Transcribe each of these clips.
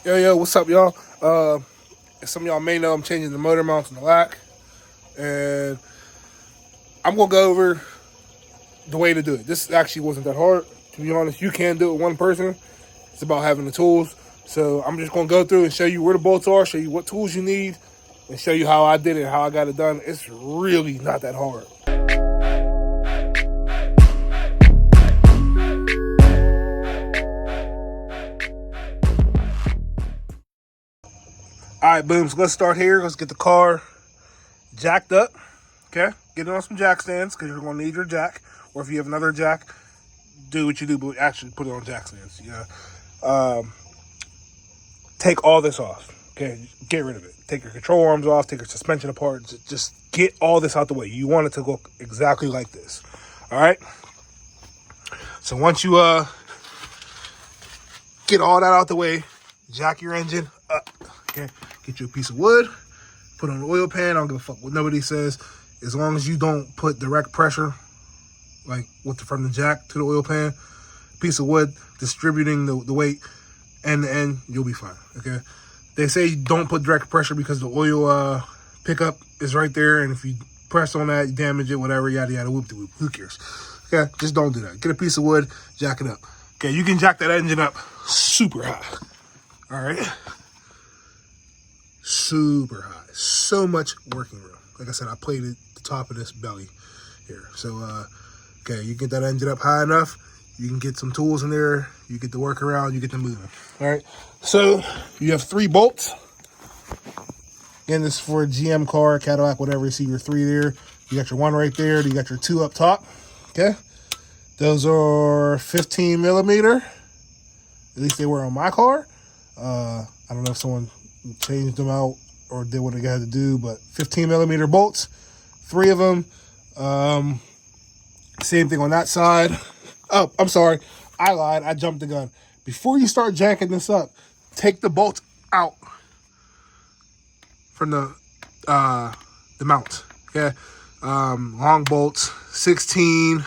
Yo, what's up, y'all? As some of y'all may know, I'm changing the motor mounts in the lack, and I'm gonna go over the way to do it. This actually wasn't that hard, to be honest. You can do it with one person. It's about having the tools. So I'm just gonna go through and show you where the bolts are, show you what tools you need, and show you how I did it, how I got it done. It's really not that hard. All right, boom. So let's start here. Let's get the car jacked up. Okay, get it on some jack stands because you're going to need your jack. Or if you have another jack, do what you do, but actually put it on jack stands. Yeah. Take all this off. Okay, get rid of it. Take your control arms off. Take your suspension apart. Just get all this out the way. You want it to look exactly like this. All right. So once you get all that out the way, jack your engine up. Okay, get you a piece of wood. Put on an oil pan. I don't give a fuck what nobody says. As long as you don't put direct pressure, like from the jack to the oil pan, piece of wood distributing the weight end to end, you'll be fine. Okay. They say don't put direct pressure because the oil pickup is right there, and if you press on that, you damage it, whatever, yada yada, whoop de whoop. Who cares? Okay, just don't do that. Get a piece of wood, jack it up. Okay, you can jack that engine up super high. All right. Super high. So much working room. Like I said, I played at the top of this belly here. So, okay, you get that engine up high enough, you can get some tools in there, you get the workaround, you get them moving. All right. So, you have 3 bolts. Again, this is for a GM car, Cadillac, whatever. You see your 3 there. You got your 1 right there. You got your 2 up top. Okay. Those are 15 millimeter. At least they were on my car. I don't know if someone changed them out or did what they had to do, but 15 millimeter bolts, 3 of them. Same thing on that side. Oh, I'm sorry, I lied. I jumped the gun. Before you start jacking this up, take the bolts out from the mount. Okay, long bolts, 16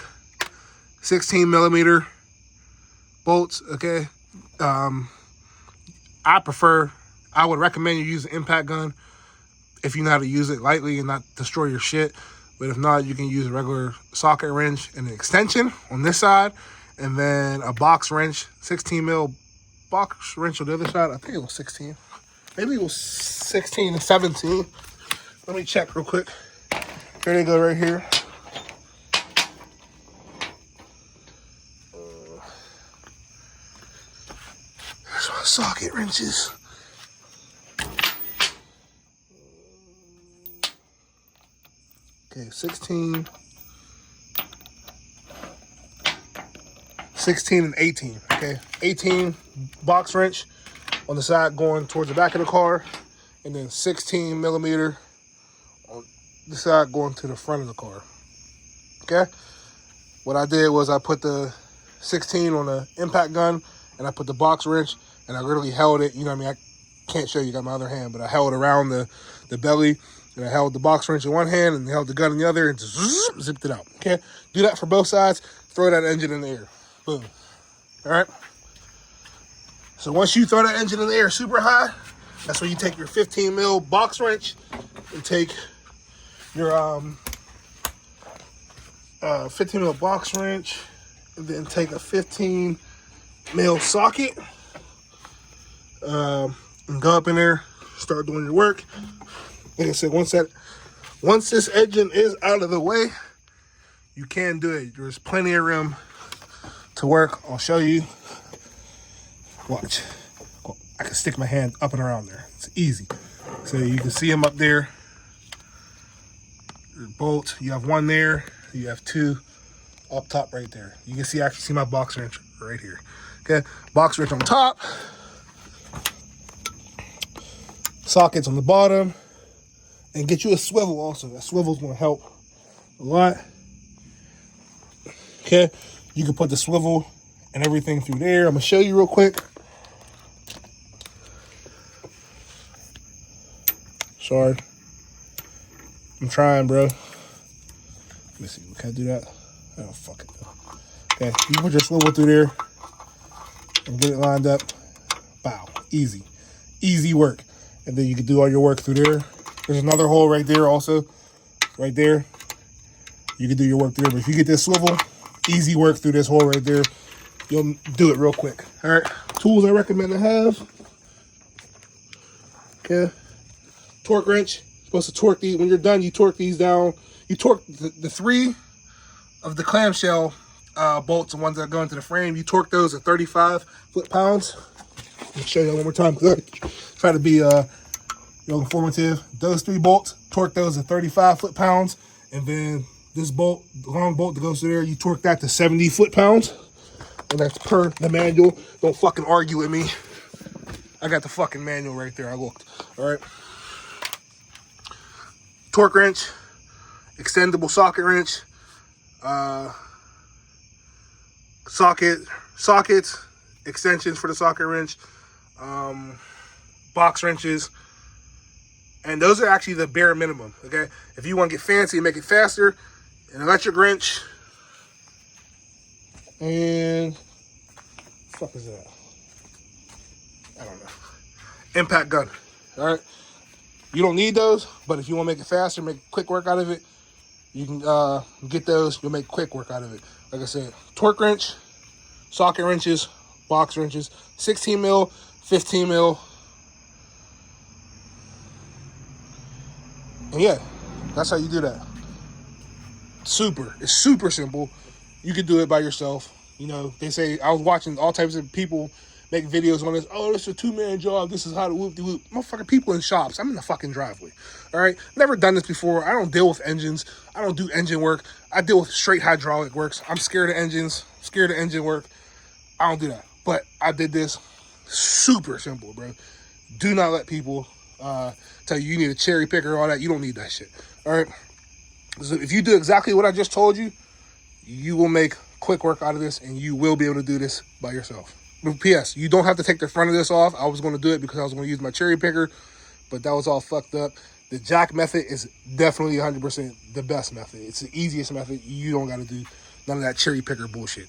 millimeter bolts. Okay, I would recommend you use an impact gun if you know how to use it lightly and not destroy your shit. But if not, you can use a regular socket wrench and an extension on this side, and then a box wrench, 16 mil box wrench on the other side. I think it was 16. Maybe it was 16 and 17. Let me check real quick. Here they go right here. There's my socket wrenches. Okay, 16 and 18, okay? 18 box wrench on the side going towards the back of the car, and then 16 millimeter on the side going to the front of the car, okay? What I did was I put the 16 on the impact gun, and I put the box wrench, and I literally held it, you know what I mean? I can't show you, got my other hand, but I held around the belly, and I held the box wrench in one hand and held the gun in the other and just zipped it out. Okay? Do that for both sides. Throw that engine in the air. Boom. All right? So once you throw that engine in the air super high, that's when you take your 15 mil box wrench and take your 15 mil box wrench and then take a 15 mil socket and go up in there, start doing your work. Like I said, once this engine is out of the way, you can do it. There's plenty of room to work. I'll show you. Watch. I can stick my hand up and around there. It's easy. So you can see them up there. Your bolts. You have 1 there. You have 2 up top right there. You can actually see my box wrench right here. Okay, box wrench on top. Sockets on the bottom. And get you a swivel also. That swivel's gonna help a lot. Okay, you can put the swivel and everything through there. I'm gonna show you real quick. Sorry. I'm trying, bro. Let me see, can I do that? Oh, fuck it. Okay, you put your swivel through there and get it lined up. Bow, easy. Easy work. And then you can do all your work through there. There's another hole right there also. Right there. You can do your work through there. But if you get this swivel, easy work through this hole right there. You'll do it real quick. All right. Tools I recommend to have. Okay. Torque wrench. You're supposed to torque these. When you're done, you torque these down. You torque the 3 of the clamshell bolts, the ones that go into the frame. You torque those at 35 foot-pounds. Let me show you that one more time because I try to be informative. Those 3 bolts, torque those at 35 foot-pounds. And then this bolt, the long bolt that goes through there, you torque that to 70 foot-pounds. And that's per the manual. Don't fucking argue with me. I got the fucking manual right there. I looked. All right. Torque wrench, extendable socket wrench, sockets, extensions for the socket wrench, box wrenches, and those are actually the bare minimum. Okay, if you want to get fancy and make it faster, an electric wrench, and what the fuck is that? I don't know. Impact gun. All right. You don't need those, but if you want to make it faster, make quick work out of it, you can get those. You'll make quick work out of it. Like I said, torque wrench, socket wrenches, box wrenches, 16 mil, 15 mil. And yeah, that's how you do that. It's super simple. You could do it by yourself. You know, they say, I was watching all types of people make videos on this. Oh, this is a 2-man job. This is how to whoop-de-whoop. Motherfucking people in shops. I'm in the fucking driveway. All right? Never done this before. I don't deal with engines. I don't do engine work. I deal with straight hydraulic works. I'm scared of engines. Scared of engine work. I don't do that. But I did this. Super simple, bro. Do not let people tell you need a cherry picker or all that. You don't need that shit. All right? So if you do exactly what I just told you, you will make quick work out of this, and you will be able to do this by yourself. P.S. You don't have to take the front of this off. I was going to do it because I was going to use my cherry picker, but that was all fucked up. The jack method is definitely 100% the best method. It's the easiest method. You don't got to do none of that cherry picker bullshit.